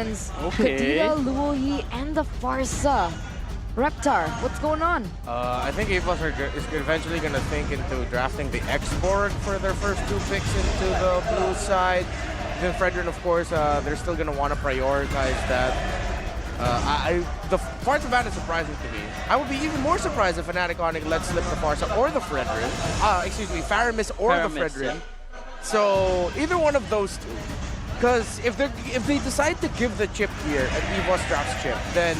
Legends, Okay. Kadita, Luoyi, and the Farsa. Reptar, what's going on? I think Evos is eventually going to think into drafting the export for their first 2 picks into the blue side. Then Fredrin, of course, they're still going to want to prioritize that. The Farsa ban is surprising to me. I would be even more surprised if Fnatic Onyx lets slip the Farsa or the Fredrin. Excuse me, Faramis or the Fredrin. Yeah. So either one of those two. Because if they decide to give the chip here and Evos drafts chip, then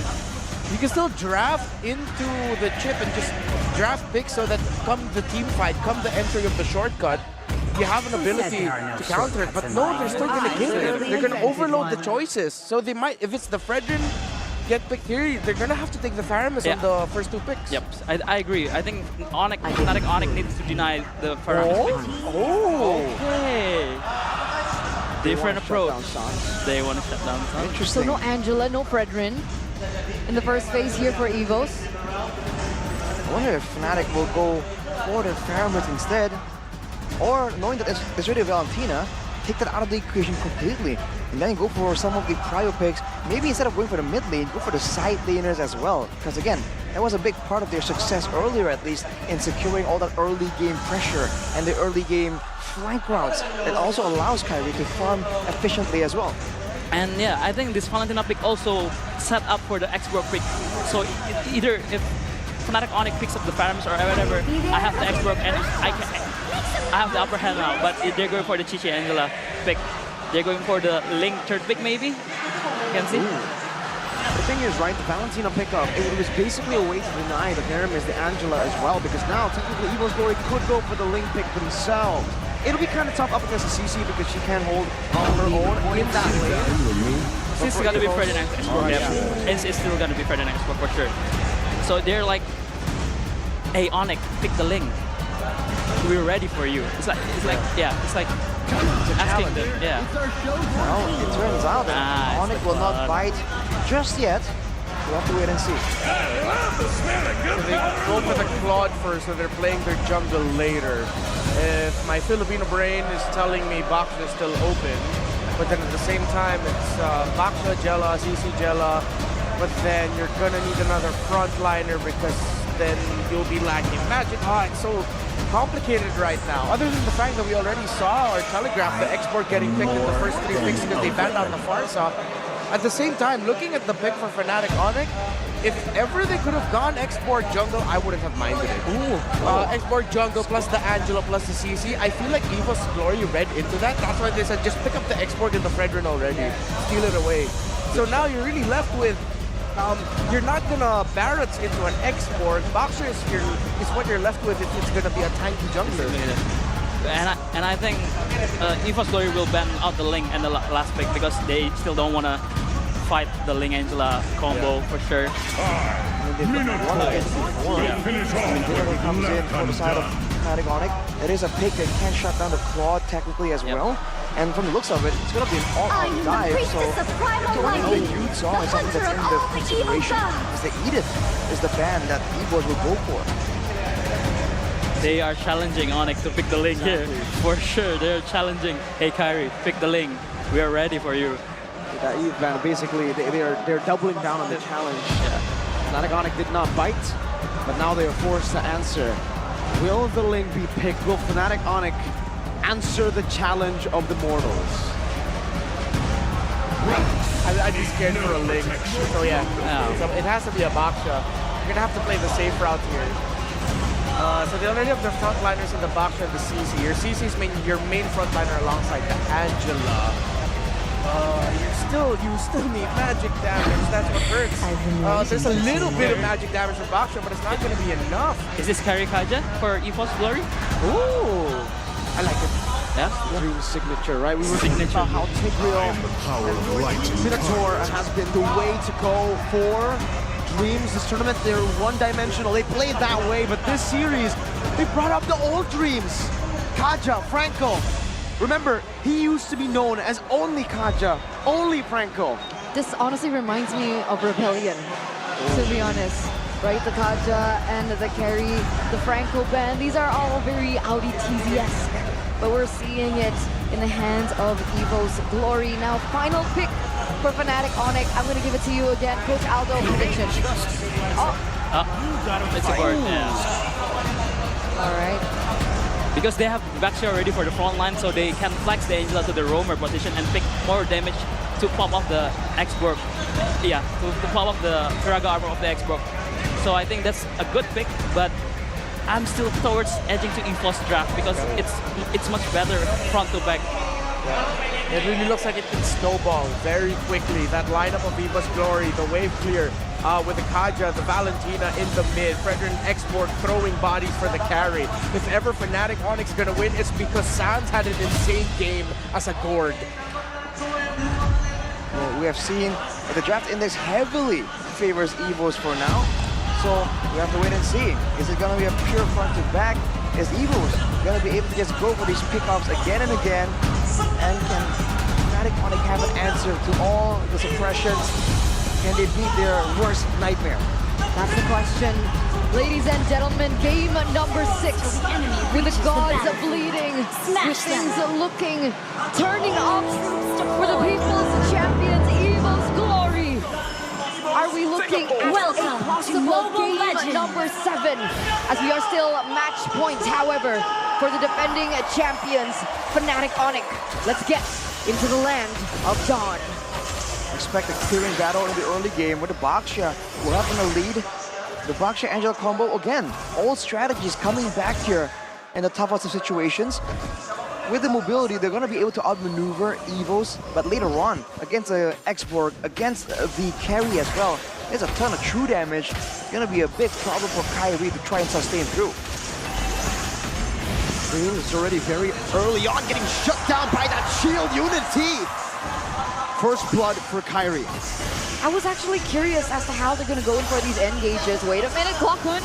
you can still draft into the chip and just draft picks so that come the team fight, come the entry of the shortcut, you have an ability to counter it. But no, they're still going to give it. They're going to overload the choices. So they might, if it's the Fredrin get picked here, they're going to have to take the Faramis on the first 2 picks. Yep, I agree. I think Fnatic Onyx needs to deny the Faramis pick. Okay. Different approach. They want to shut down Sun. So Interesting. no Angela, no Fredrin in the first phase here for Evos. I wonder if Fnatic will go for the Faramut instead, or knowing that it's already Valentina, take that out of the equation completely, and then go for some of the prio picks. Maybe instead of going for the mid lane, go for the side laners as well. Because again, that was a big part of their success earlier, at least, in securing all that early game pressure and the early game flank routes. It also allows Kairi to farm efficiently as well. And yeah, I think this Valentina pick also set up for the export pick. So either if Fnatic Onyx picks up the Faramis or whatever, I have the export and I have the upper hand now. But if they're going for the Chichi Angela pick, they're going for the Link third pick maybe. You can see. The thing is, right, the Valentina pickup, it was basically a way to deny the Paramis, the Angela as well, because now technically Evos Glory could go for the Link pick themselves. It'll be kind of tough up against the CC because she can hold on her own in that lane. It's gonna be Fredin export. Yeah. It's still gonna be Fredin export for sure. So they're like, hey Onyx, pick the Link. We're ready for you. It's like asking them. Yeah. Well, it turns out that Onyx will not bite just yet. We'll have to wait and see. So they go for the Claude first, so they're playing their jungle later. If my Filipino brain is telling me Baksha is still open, but then at the same time it's Baksha, Jella, CC Jella, but then you're gonna need another frontliner because then you'll be lacking magic. It's so complicated right now. Other than the fact that we already saw or telegraphed the export getting picked in the first 3 picks because they banned out the Farsa. At the same time, looking at the pick for Fnatic Onyx, if ever they could have gone export jungle, I wouldn't have minded it. Export jungle plus the Angela plus the CC, I feel like Evos Glory read into that. That's why they said just pick up the export in the Fredrin already. Steal it away. So now you're really left with, you're not gonna Barretts into an export. Boxer is what you're left with if it's gonna be a tanky jungler. And I think Evos Glory will ban out the Link and the last pick because they still don't want to fight the Link Angela combo for sure. Taylor comes in from the side of Fnatic Onyx. It is a pick that can shut down the Claude technically as well. And from the looks of it, it's going to be an all-out dive. So the Youth Song is something that's in the consideration. Because the Edith is the ban that Evos will go for. They are challenging Onyx to pick the Link here. For sure, they're challenging, hey Kairi, pick the Link. We are ready for you. That Eve ban, basically, they're doubling down on the challenge. Fnatic Onyx did not bite, but now they are forced to answer. Will the Link be picked? Will Fnatic Onyx answer the challenge of the mortals? I'd be scared for a Link. So yeah, so it has to be a Baksha. You're gonna have to play the safe route here. So they already have their frontliners in the Baksha and the CC. Your CC is your main frontliner alongside the Angela. You still need magic damage. That's what hurts. There's a little bit of magic damage from Baksha, but it's not going to be enough. Is this Kairi Kaja for Evos Glory? Ooh! I like it. Yeah? Dream signature, right? We were Signature. talking about how Tigreal Minotaur has been the way to go for Dreams. This tournament, they're one-dimensional. They played that way, but this series, they brought up the old Dreams. Kaja, Franco. Remember, he used to be known as only Kaja, only Franco. This honestly reminds me of Rebellion, to be honest. Right, the Kaja and the Carry, the Franco band, these are all very Audi TZ-esque. But we're seeing it in the hands of Evos Glory. Now, final pick for Fnatic Onyx. I'm going to give it to you again. Coach Aldo, prediction. Oh, It's a word, yeah. all right. Because they have Baxter already for the front line, so they can flex the Angela to the roamer position and pick more damage to pop off the X-Borg. Yeah, to pop off the Firaga armor of the X-Borg. So I think that's a good pick, but I'm still towards edging to Evos draft because it's much better front to back. Yeah. It really looks like it can snowball very quickly. That lineup of Evos Glory, the wave clear with the Kaja, the Valentina in the mid, Fredrin Export throwing bodies for the carry. If ever Fnatic Onyx gonna win, it's because Sans had an insane game as a Gord. Well, we have seen that the draft index heavily favors Evos for now. So we have to wait and see. Is it gonna be a pure front to back? Is Evos gonna be able to just go for these pickoffs again and again? And can Fnatic Onyx have an answer to all the suppressions? Can they beat their worst nightmare? That's the question. Ladies and gentlemen, game number 6. With the gods bleeding, with things looking, turning up for the people's champions, Evos Glory. Are we looking at a possible game number 7? As we are still match point, however, for the defending champions, Fnatic Onyx. Let's get into the land of Dawn. Expect a clearing battle in the early game where the Baxia will have in the lead. The Baxia Angela combo, again, old strategies coming back here in the toughest of situations. With the mobility, they're going to be able to outmaneuver Evos, but later on, against the X-Borg, against the carry as well, there's a ton of true damage. It's going to be a big problem for Kyrie to try and sustain through. Dreams is already very early on, getting shut down by that shield unity. First blood for Kyrie. I was actually curious as to how they're going to go in for these engages. Wait a minute, Clockman.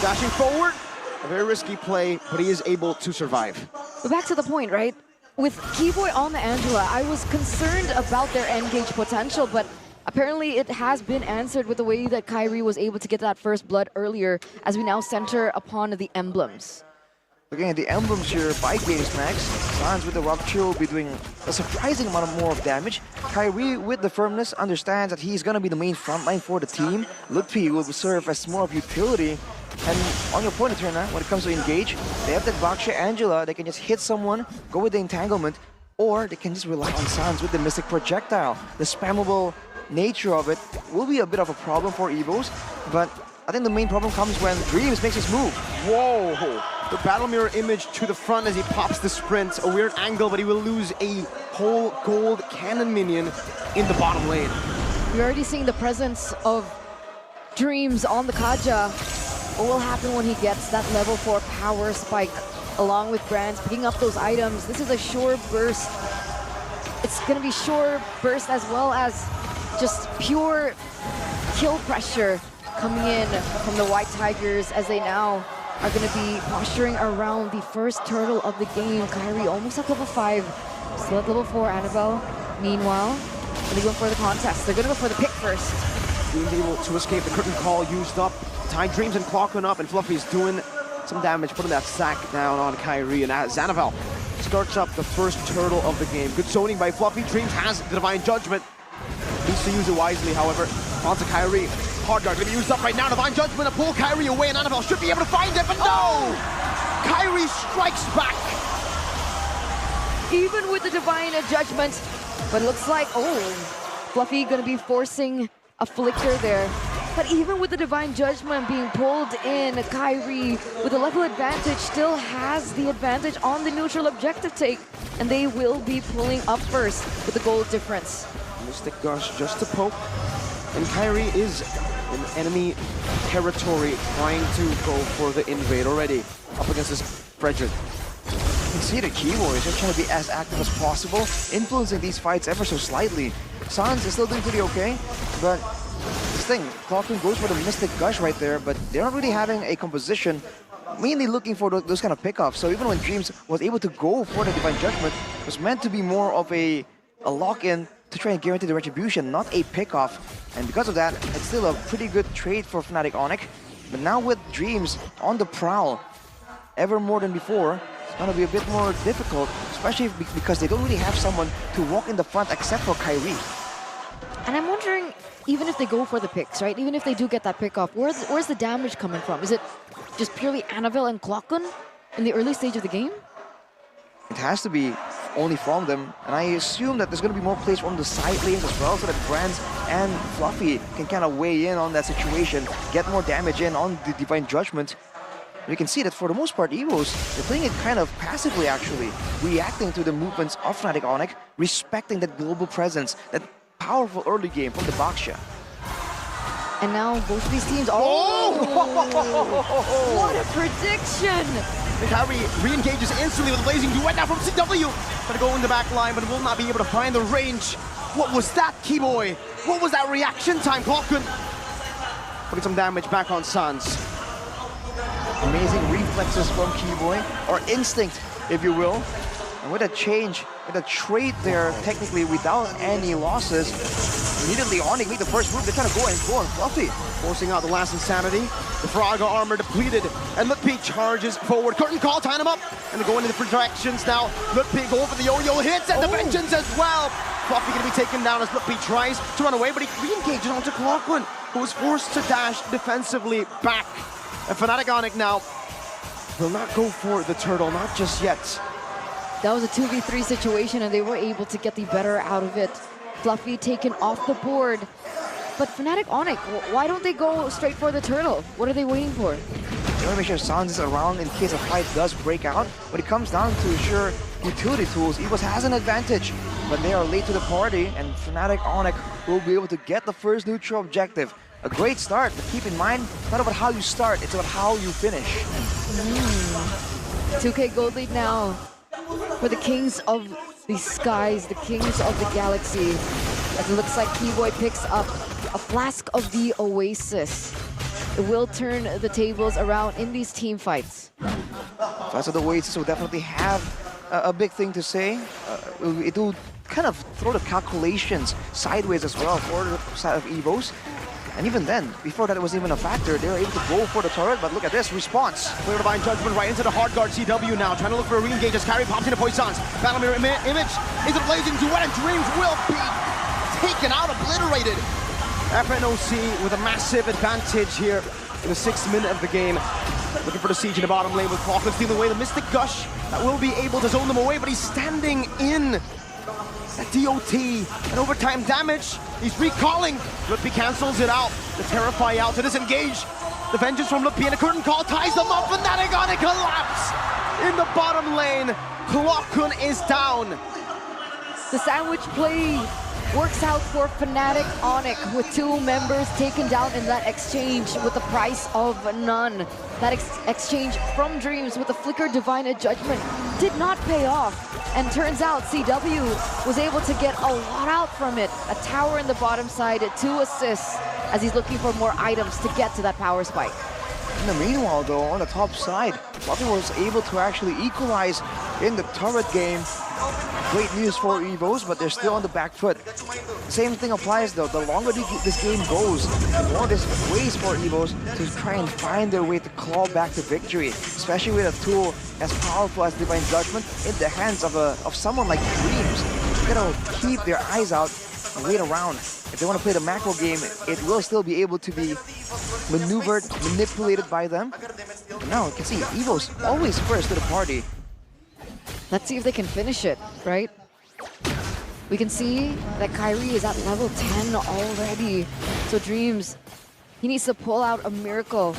Dashing forward, a very risky play, but he is able to survive. But back to the point, right? With Keyboy on the Angela, I was concerned about their engage potential, but apparently it has been answered with the way that Kyrie was able to get that first blood earlier, as we now center upon the emblems. Again, the emblems here by GameSmax. Sans with the Rupture will be doing a surprising amount of more of damage. Kyrie with the firmness understands that he's going to be the main frontline for the team. Lutfi will serve as more of utility. And on your point, Eterna, when it comes to engage, they have that Baxia Angela. They can just hit someone, go with the entanglement, or they can just rely on Sans with the Mystic Projectile. The spammable nature of it will be a bit of a problem for Evos, but I think the main problem comes when Dreams makes his move. Whoa! The battle mirror image to the front as he pops the sprint. A weird angle, but he will lose a whole gold cannon minion in the bottom lane. We're already seeing the presence of Dreams on the Kaja. What will happen when he gets that level 4 power spike along with Brands picking up those items? This is a sure burst. It's going to be sure burst as well as just pure kill pressure coming in from the White Tigers as they now are going to be posturing around the first turtle of the game. Kyrie almost at level 5, still at level 4, Annabelle. Meanwhile, they're going for the contest. They're going to go for the pick first. Dreams able to escape, the curtain call used up. Tying Dreams and Clocking up, and Fluffy's doing some damage, putting that sack down on Kyrie, and Xanavel starts up the first turtle of the game. Good zoning by Fluffy. Dreams has the Divine Judgment. Needs to use it wisely, however. Onto Kyrie. Hard guard gonna be used up right now. Divine Judgment to pull Kyrie away, and Annabelle should be able to find it, but no! Kyrie strikes back. Even with the Divine Judgment, but it looks like, Fluffy gonna be forcing a flicker there. But even with the Divine Judgment being pulled in, Kyrie, with the level advantage, still has the advantage on the neutral objective take. And they will be pulling up first with the gold difference. Mystic Gush just to poke. And Kyrie is in enemy territory, trying to go for the invade already. Up against this Fredrin. You can see the Keyboy is just trying to be as active as possible, influencing these fights ever so slightly. Sans is still doing pretty okay, but this thing, Clockman goes for the Mystic Gush right there, but they're not really having a composition, mainly looking for those kind of pickoffs. So even when Dreams was able to go for the Divine Judgment, it was meant to be more of a lock-in to try and guarantee the retribution, not a pickoff. And because of that, it's still a pretty good trade for Fnatic Onyx. But now with Dreams on the prowl, ever more than before, it's going to be a bit more difficult, especially because they don't really have someone to walk in the front except for Kyrie. even if they go for the picks, right? Even if they do get that pick off, where's the damage coming from? Is it just purely Annabelle and Klokken in the early stage of the game? It has to be only from them, and I assume that there's going to be more plays from the side lanes as well, so that Brands and Fluffy can kind of weigh in on that situation, get more damage in on the Divine Judgment. We can see that for the most part, Evos, they're playing it kind of passively actually, reacting to the movements of Fnatic Onyx, respecting that global presence, that powerful early game from the Baksha. And now both of these teams, what a prediction! Kyrie re-engages instantly with a blazing duet now from CW. Gonna go in the back line, but will not be able to find the range. What was that, Keyboy? What was that reaction time, Klokken? Putting some damage back on Sans. Amazing reflexes from Keyboy, or instinct, if you will. And with a change, with a trade there, technically without any losses, immediately Onyx made the first move. They're trying to go and Fluffy. Forcing out the last Insanity. The Fraga armor depleted, and Lutpi charges forward. Curtain call, tying him up, and they're going in different directions now. Lutpi go for the yo-yo hits, and the vengeance as well. Fluffy gonna be taken down as Lutpi tries to run away, but he re-engages onto Klokken, who was forced to dash defensively back. And Fnatic Onyx now will not go for the turtle, not just yet. That was a 2v3 situation, and they were able to get the better out of it. Fluffy taken off the board. But Fnatic Onyx, why don't they go straight for the turtle? What are they waiting for? They want to make sure Sans is around in case a fight does break out. When it comes down to sure utility tools, Evos has an advantage. But they are late to the party, and Fnatic Onyx will be able to get the first neutral objective. A great start, but keep in mind, it's not about how you start, it's about how you finish. 2K gold lead now for the Kings of the Skies, the Kings of the Galaxy. As it looks like Keyboy picks up a flask of the Oasis. It will turn the tables around in these team fights. Flask of the Oasis will definitely have a big thing to say. It will kind of throw the calculations sideways as well for the side of Evos. And even then, before that it was even a factor, they were able to go for the turret, but look at this response. Clear Divine Judgment right into the hard guard CW now, trying to look for a re-engage as Kyrie pops into Poison's. Battle Mirror image is a blazing duet, and Dreams will be taken out, obliterated. Fnoc with a massive advantage here in the 6th minute of the game. Looking for the siege in the bottom lane with Klokken stealing away the Mystic Gush. That will be able to zone them away, but he's standing in. That DOT and overtime damage. He's recalling. Lutpi cancels it out. The Terrify out to disengage. The vengeance from Lutpi and a curtain call ties them up, and Fnatic Onyx collapse in the bottom lane. Klokken is down. The sandwich play works out for Fnatic Onyx with 2 members taken down in that exchange with the price of none. That exchange from Dreams with the flicker Divine Judgment did not pay off. And turns out CW was able to get a lot out from it. A tower in the bottom side, 2 assists as he's looking for more items to get to that power spike. In the meanwhile though, on the top side, Fluffy was able to actually equalize in the turret game. Great news for Evos, but they're still on the back foot. Same thing applies though. The longer this game goes, the more there's ways for Evos to try and find their way to claw back to victory, especially with a tool as powerful as Divine Judgment in the hands of someone like Dreams. They're gonna keep their eyes out and wait around. If they want to play the macro game, it will still be able to be maneuvered, manipulated by them. But now you can see Evos always first to the party. Let's see if they can finish it, right? We can see that Kyrie is at level 10 already. So Dreams, he needs to pull out a miracle.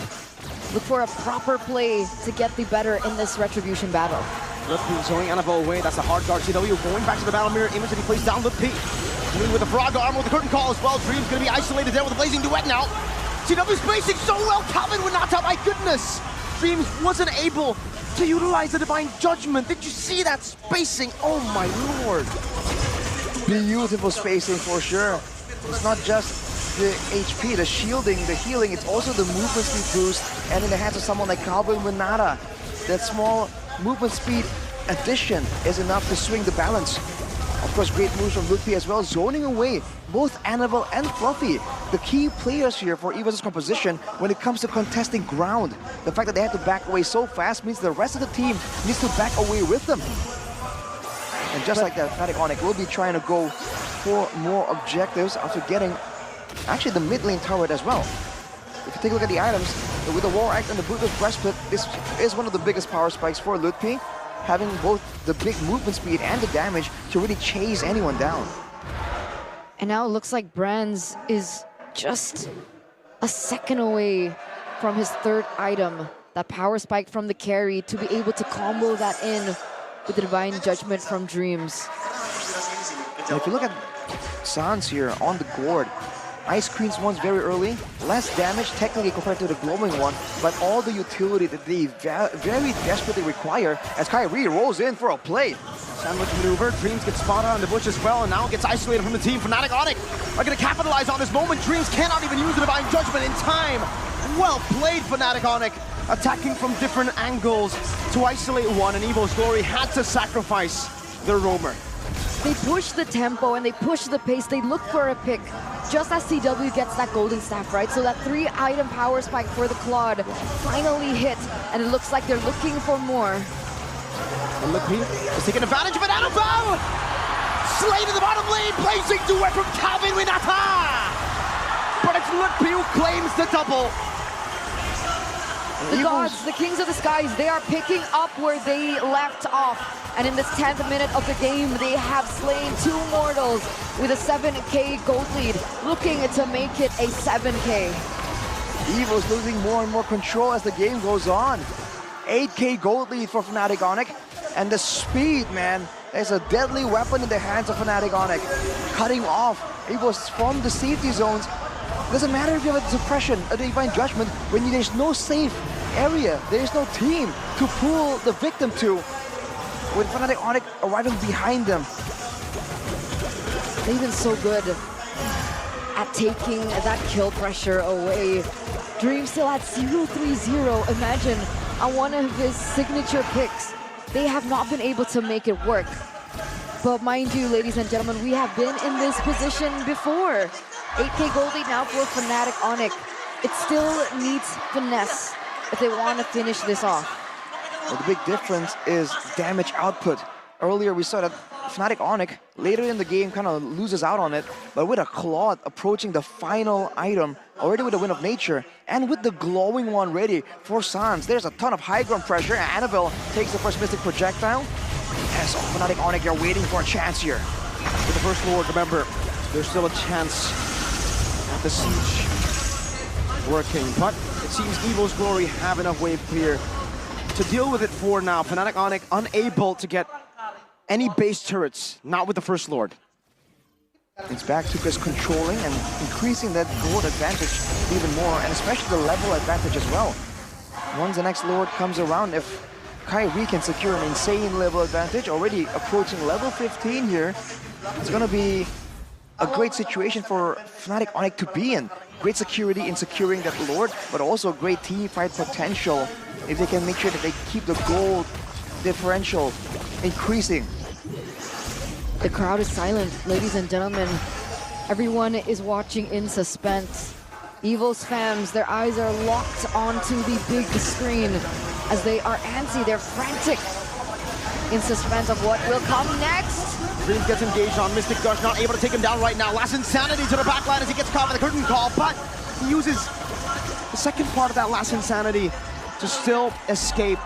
Look for a proper play to get the better in this Retribution battle. Lutpi showing Annabelle away. That's the hard guard CW going back to the battle mirror image, and he plays down Lutpi. With the Fraga armor with the curtain call as well. Dreams gonna be isolated there with a blazing duet now. CW spacing so well. Calvin with Nata, my goodness. Dreams wasn't able to utilize the Divine Judgment. Did you see that spacing? Oh my lord. Beautiful spacing for sure. It's not just the HP, the shielding, the healing, it's also the movement speed boost. And in the hands of someone like Calvin Winata, that small movement speed addition is enough to swing the balance. Of course, great moves from Lutpi as well, zoning away both Annabelle and Fluffy, the key players here for Evos' composition when it comes to contesting ground. The fact that they have to back away so fast means the rest of the team needs to back away with them. And just like that, Fnatic Onyx will be trying to go for more objectives after getting actually the mid lane turret as well. If you take a look at the items, with the War Act and the Bootless Breastplate, this is one of the biggest power spikes for Ludpi, having both the big movement speed and the damage to really chase anyone down. And now it looks like Brands is just a second away from his third item, that power spike from the carry, to be able to combo that in with the Divine Judgment from Dreams. And if you look at Sans here on the gourd, Ice Queen's one's very early, less damage technically compared to the glowing one, but all the utility that they very desperately require as Kyrie rolls in for a play. Sandwich maneuver, Dreams gets spotted on the bush as well, and now gets isolated from the team. Fnatic Onic are going to capitalize on this moment. Dreams cannot even use the Divine Judgment in time. Well played, Fnatic Onic, attacking from different angles to isolate one, and Evos Glory had to sacrifice their roamer. They push the tempo and they push the pace. They look for a pick just as CW gets that golden staff, right? So that 3-item power spike for the Claude finally hit, and it looks like they're looking for more. And Ludpi is taking advantage of it. Annabelle! Slay to the bottom lane, blazing duet from Calvin Winata! But it's Ludpi who claims the double. The gods, the kings of the skies, they are picking up where they left off. And in this 10th minute of the game, they have slain 2 mortals with a 7k gold lead, looking to make it a 7k. Evos losing more and more control as the game goes on. 8k gold lead for Fnatic Onic. And the speed, man, is a deadly weapon in the hands of Fnatic Onic. Cutting off Evos from the safety zones. Doesn't matter if you have a suppression, a Divine Judgment, when there's no safe area, there's no team to pull the victim to. With Fnatic Onic arriving behind them. They've been so good at taking that kill pressure away. Dream still at 0-3-0. Imagine on one of his signature picks, they have not been able to make it work. But mind you, ladies and gentlemen, we have been in this position before. 8k gold lead now for Fnatic Onic. It still needs finesse if they want to finish this off. Well, the big difference is damage output. Earlier we saw that Fnatic Onic later in the game kind of loses out on it, but with a Claude approaching the final item, already with the Wind of Nature, and with the glowing one ready for Sans, there's a ton of high ground pressure. Annabelle takes the first Mystic Projectile. As Fnatic Onic are waiting for a chance here. With the First Lord, remember, there's still a chance at the siege working, but it seems Evos Glory have enough wave clear to deal with it for now. Fnatic Onic unable to get any base turrets, not with the First Lord. It's back to just controlling and increasing that gold advantage even more, and especially the level advantage as well. Once the next Lord comes around, if Kyrie can secure an insane level advantage, already approaching level 15 here, it's gonna be a great situation for Fnatic Onic to be in. Great security in securing that Lord, but also great team fight potential if they can make sure that they keep the gold differential increasing. The crowd is silent, ladies and gentlemen. Everyone is watching in suspense. Evos fans, their eyes are locked onto the big screen as they are antsy, they're frantic in suspense of what will come next. Dreams gets engaged on Mystic Gush, not able to take him down right now. Last Insanity to the backline as he gets caught by the curtain call, but he uses the second part of that Last Insanity to still escape.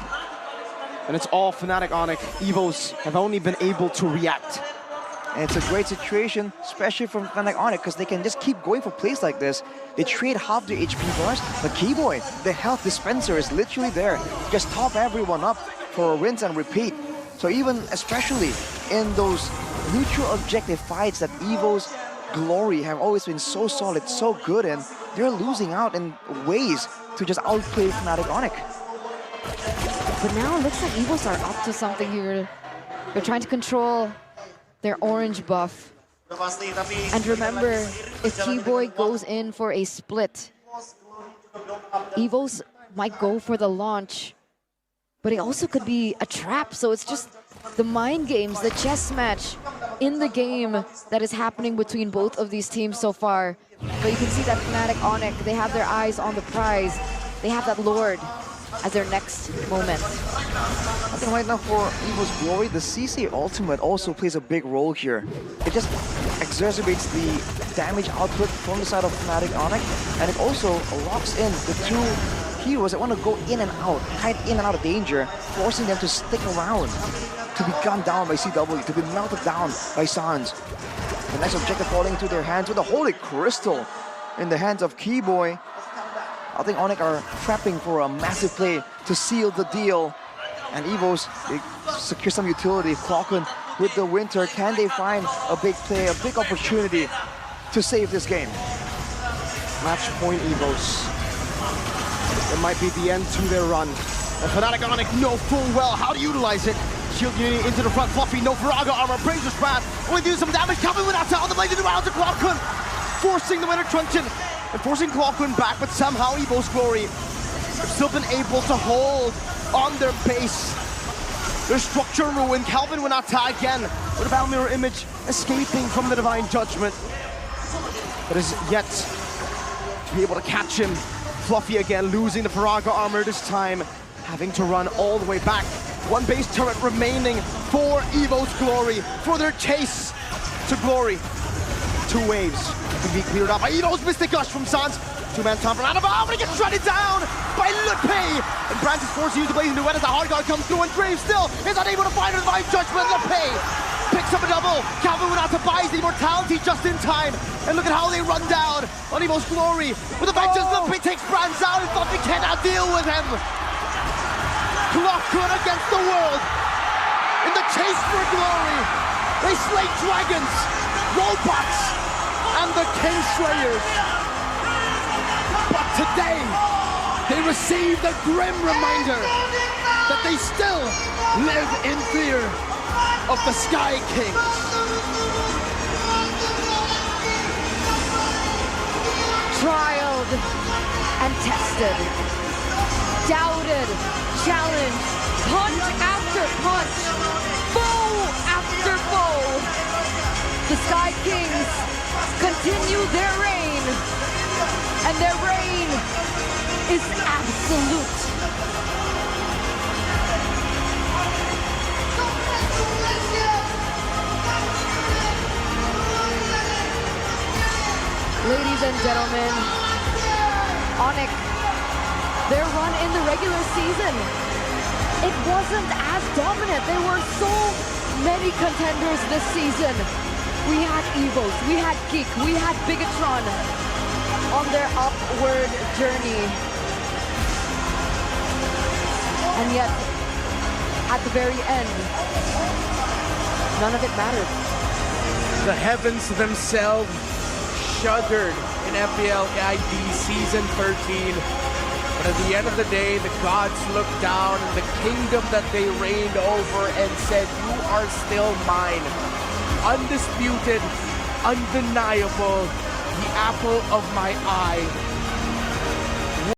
And it's all Fnatic Onic. Evos have only been able to react. And it's a great situation, especially from Fnatic Onic, because they can just keep going for plays like this. They trade half their HP bars, but Keyboy, the health dispenser, is literally there. Just top everyone up for a rinse and repeat. So even, especially in those neutral objective fights that Evos Glory have always been so solid, so good in, they're losing out in ways to just outplay Fnatic Onic. But now it looks like Evos are up to something here. They're trying to control their orange buff. And remember, if Keyboy goes in for a split, Evos might go for the launch, but it also could be a trap. So it's just the mind games, the chess match in the game that is happening between both of these teams so far. But you can see that Fnatic Onic, they have their eyes on the prize. They have that Lord as their next moment. I think right now for Evos Glory, the CC ultimate also plays a big role here. It just exacerbates the damage output from the side of Fnatic Onyx, and it also locks in the two heroes that want to go in and out, hide in and out of danger, forcing them to stick around, to be gunned down by CW, to be melted down by Sans. The next objective falling into their hands with a Holy Crystal in the hands of Keyboy. I think Onyx are prepping for a massive play to seal the deal. And Evos, they secure some utility. Clockun with the Winter, can they find a big play, a big opportunity to save this game? Match point Evos. It might be the end to their run. And Fnatic Onyx know full well how to utilize it. Shield unity into the front, Fluffy, no Viraga armor, Brazer's Wrath, only do some damage, coming without on the blade into round to Clockun, forcing the Winter Truncheon and forcing Clockun back, but somehow Evos Glory have still been able to hold on their base. Their structure ruined, Calvin Winata again with a Battle Mirror image escaping from the Divine Judgment, but is yet to be able to catch him. Fluffy again losing the Viraga armor this time, having to run all the way back. One base turret remaining for Evos Glory for their chase to glory. Two waves can be cleared out by Evos. Mystic Gush from Sans. Two-man time for Anabal, but he gets shredded down by Lupe. And Brandt is forced to use the Blazing Duet as the hard guard comes through, and Drave still is unable to find a Divine Judgment. Lupe picks up a double. Calvin Winata buys the immortality just in time. And look at how they run down on Evos Glory. With the vengeance, Lupe takes Brandt out, and Fluffy cannot deal with him. Clockun against the world in the chase for glory. They slay dragons, robots, and the Kingslayers. But today, they receive the grim reminder that they still live in fear of the Sky Kings. Trialed and tested, doubted, challenged, punch after punch, foe after foe. The Sky Kings continue their reign, and their reign is absolute. Ladies and gentlemen, Onyx, their run in the regular season, it wasn't as dominant. There were so many contenders this season. We had Evos, we had Geek, we had Bigatron on their upward journey. And yet, at the very end, none of it mattered. The heavens themselves shuddered in FPL ID Season 13. But at the end of the day, the gods looked down and the kingdom that they reigned over and said, "You are still mine." Undisputed, undeniable, the apple of my eye.